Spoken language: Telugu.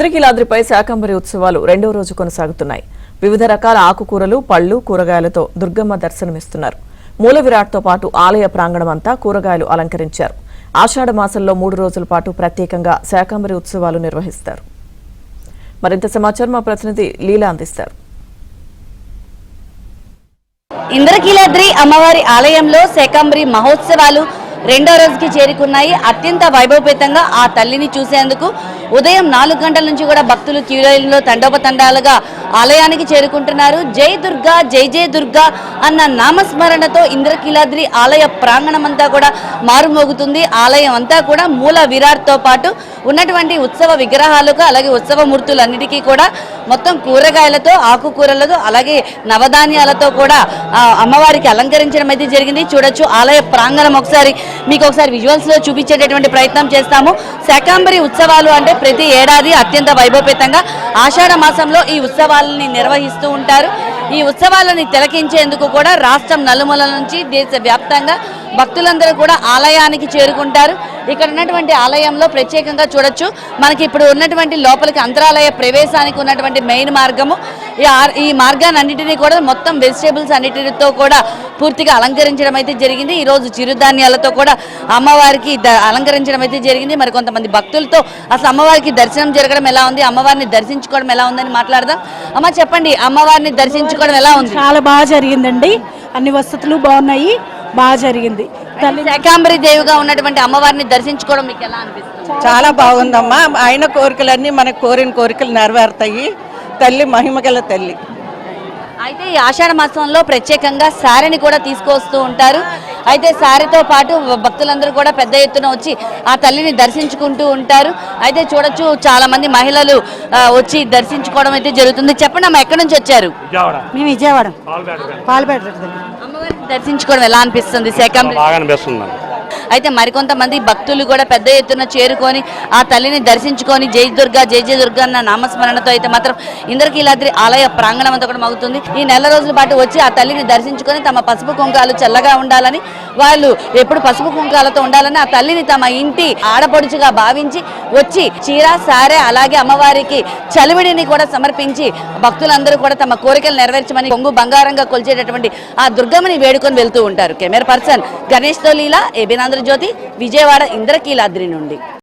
ఇంద్రకీలాద్రిపై శాకంబరి ఉత్సవాలు రెండో రోజు కొనసాగుతున్నాయి. వివిధ రకాల ఆకుకూరలు, పళ్లు, కూరగాయలతో దుర్గమ్మ దర్శనమిస్తున్నారు. మూల విరాట్తో పాటు ఆలయ ప్రాంగణమంతా కూరగాయలు అలంకరించారు. ఆషాఢ మాసంలో 3 రోజుల పాటు ప్రత్యేకంగా శాకంబరి ఉత్సవాలు నిర్వహిస్తారు. మరింత సమాచారం మా ప్రతినిధి లీలా అందిస్తారు. ఇంద్రకీలాద్రి అమ్మవారి ఆలయంలో శాకంబరి మహోత్సవాలు రెండో రోజుకి చేరుకున్నాయి. అత్యంత వైభవపేతంగా ఆ తల్లిని చూసేందుకు ఉదయం 4 గంటల నుంచి కూడా భక్తులు క్యూ లైన్లో తండోపతండాలుగా ఆలయానికి చేరుకుంటున్నారు. జై దుర్గా, జై జై దుర్గా అన్న నామస్మరణతో ఇంద్రకీలాద్రి ఆలయ ప్రాంగణం అంతా కూడా మారుమోగుతుంది. ఆలయం అంతా కూడా మూల విరాట్తో పాటు ఉన్నటువంటి ఉత్సవ విగ్రహాలకు, అలాగే ఉత్సవ మూర్తులన్నిటికీ కూడా మొత్తం కూరగాయలతో, ఆకుకూరలతో, అలాగే నవధాన్యాలతో కూడా అమ్మవారికి అలంకరించడం అయితే జరిగింది. చూడొచ్చు ఆలయ ప్రాంగణం. మీకు ఒకసారి విజువల్స్ లో చూపించేటటువంటి ప్రయత్నం చేస్తాము. శాకంబరి ఉత్సవాలు అంటే ప్రతి ఏడాది అత్యంత వైభవపేతంగా ఆషాఢ మాసంలో ఈ ఉత్సవాలని నిర్వహిస్తూ ఉంటారు. ఈ ఉత్సవాలని తిలకించేందుకు కూడా రాష్ట్రం నలుమూలల నుంచి దేశవ్యాప్తంగా భక్తులందరూ కూడా ఆలయానికి చేరుకుంటారు. ఇక్కడ ఉన్నటువంటి ఆలయంలో ప్రత్యేకంగా చూడొచ్చు, మనకి ఇప్పుడు ఉన్నటువంటి లోపలికి అంతరాలయ ప్రవేశానికి ఉన్నటువంటి మెయిన్ మార్గము. ఈ మార్గాన్ని అన్నింటినీ కూడా మొత్తం వెజిటేబుల్స్ అన్నిటితో కూడా పూర్తిగా అలంకరించడం అయితే జరిగింది. ఈరోజు చిరుధాన్యాలతో కూడా అమ్మవారికి అలంకరించడం అయితే జరిగింది. మరి కొంతమంది భక్తులతో అసలు అమ్మవారికి దర్శనం జరగడం ఎలా ఉంది, అమ్మవారిని దర్శించుకోవడం ఎలా ఉందని మాట్లాడదాం. అమ్మ చెప్పండి, అమ్మవారిని దర్శించుకోవడం ఎలా ఉంది? చాలా బాగా జరిగిందండి, అన్ని వసతులు బాగున్నాయి, బాగా జరిగింది. శాకంబరి దేవిగా ఉన్నటువంటి అమ్మవారిని దర్శించుకోవడం మీకు ఎలా అనిపిస్తుంది? చాలా బాగుందమ్మా. ఆయన కోరికలన్నీ మనకు కోరిన కోరికలు నెరవేరుతాయి. తల్లి మహిమగల తల్లి. అయితే ఈ ఆషాఢ మాసంలో ప్రత్యేకంగా శారీని కూడా తీసుకొస్తూ ఉంటారు. అయితే శారీతో పాటు భక్తులందరూ కూడా పెద్ద ఎత్తున వచ్చి ఆ తల్లిని దర్శించుకుంటూ ఉంటారు. అయితే చూడొచ్చు, చాలా మంది మహిళలు వచ్చి దర్శించుకోవడం అయితే జరుగుతుంది. చెప్పండి అమ్మ, ఎక్కడి నుంచి వచ్చారు? మేము విజయవాడ పాల్పేట. అమ్మవారిని దర్శించుకోవడం ఎలా అనిపిస్తుంది? శాకంబరి అయితే మరికొంతమంది భక్తులు కూడా పెద్ద ఎత్తున చేరుకొని ఆ తల్లిని దర్శించుకొని జై దుర్గా, జై జై దుర్గా అన్న నామస్మరణతో అయితే మాత్రం ఇంద్రకీలాద్రి ఆలయ ప్రాంగణం అంతా కూడా మగుతుంది. ఈ నెల రోజుల పాటు వచ్చి ఆ తల్లిని దర్శించుకొని తమ పసుపు కుంకాలు చల్లగా ఉండాలని, వాళ్ళు ఎప్పుడు పసుపు కుంకాలతో ఉండాలని, ఆ తల్లిని తమ ఇంటి ఆడపడుచుగా భావించి వచ్చి చీర, సారె, అలాగే అమ్మవారికి చలివిడిని కూడా సమర్పించి భక్తులందరూ కూడా తమ కోరికలు నెరవేర్చమని కొంగు బంగారంగా కొలిచేటటువంటి ఆ దుర్గమ్మని వేడుకొని వెళ్తూ ఉంటారు. కెమెరా పర్సన్ గణేష్ తో లీలా, ఏబినాంధ్రజ్యోతి, విజయవాడ ఇంద్రకీలాద్రి నుండి.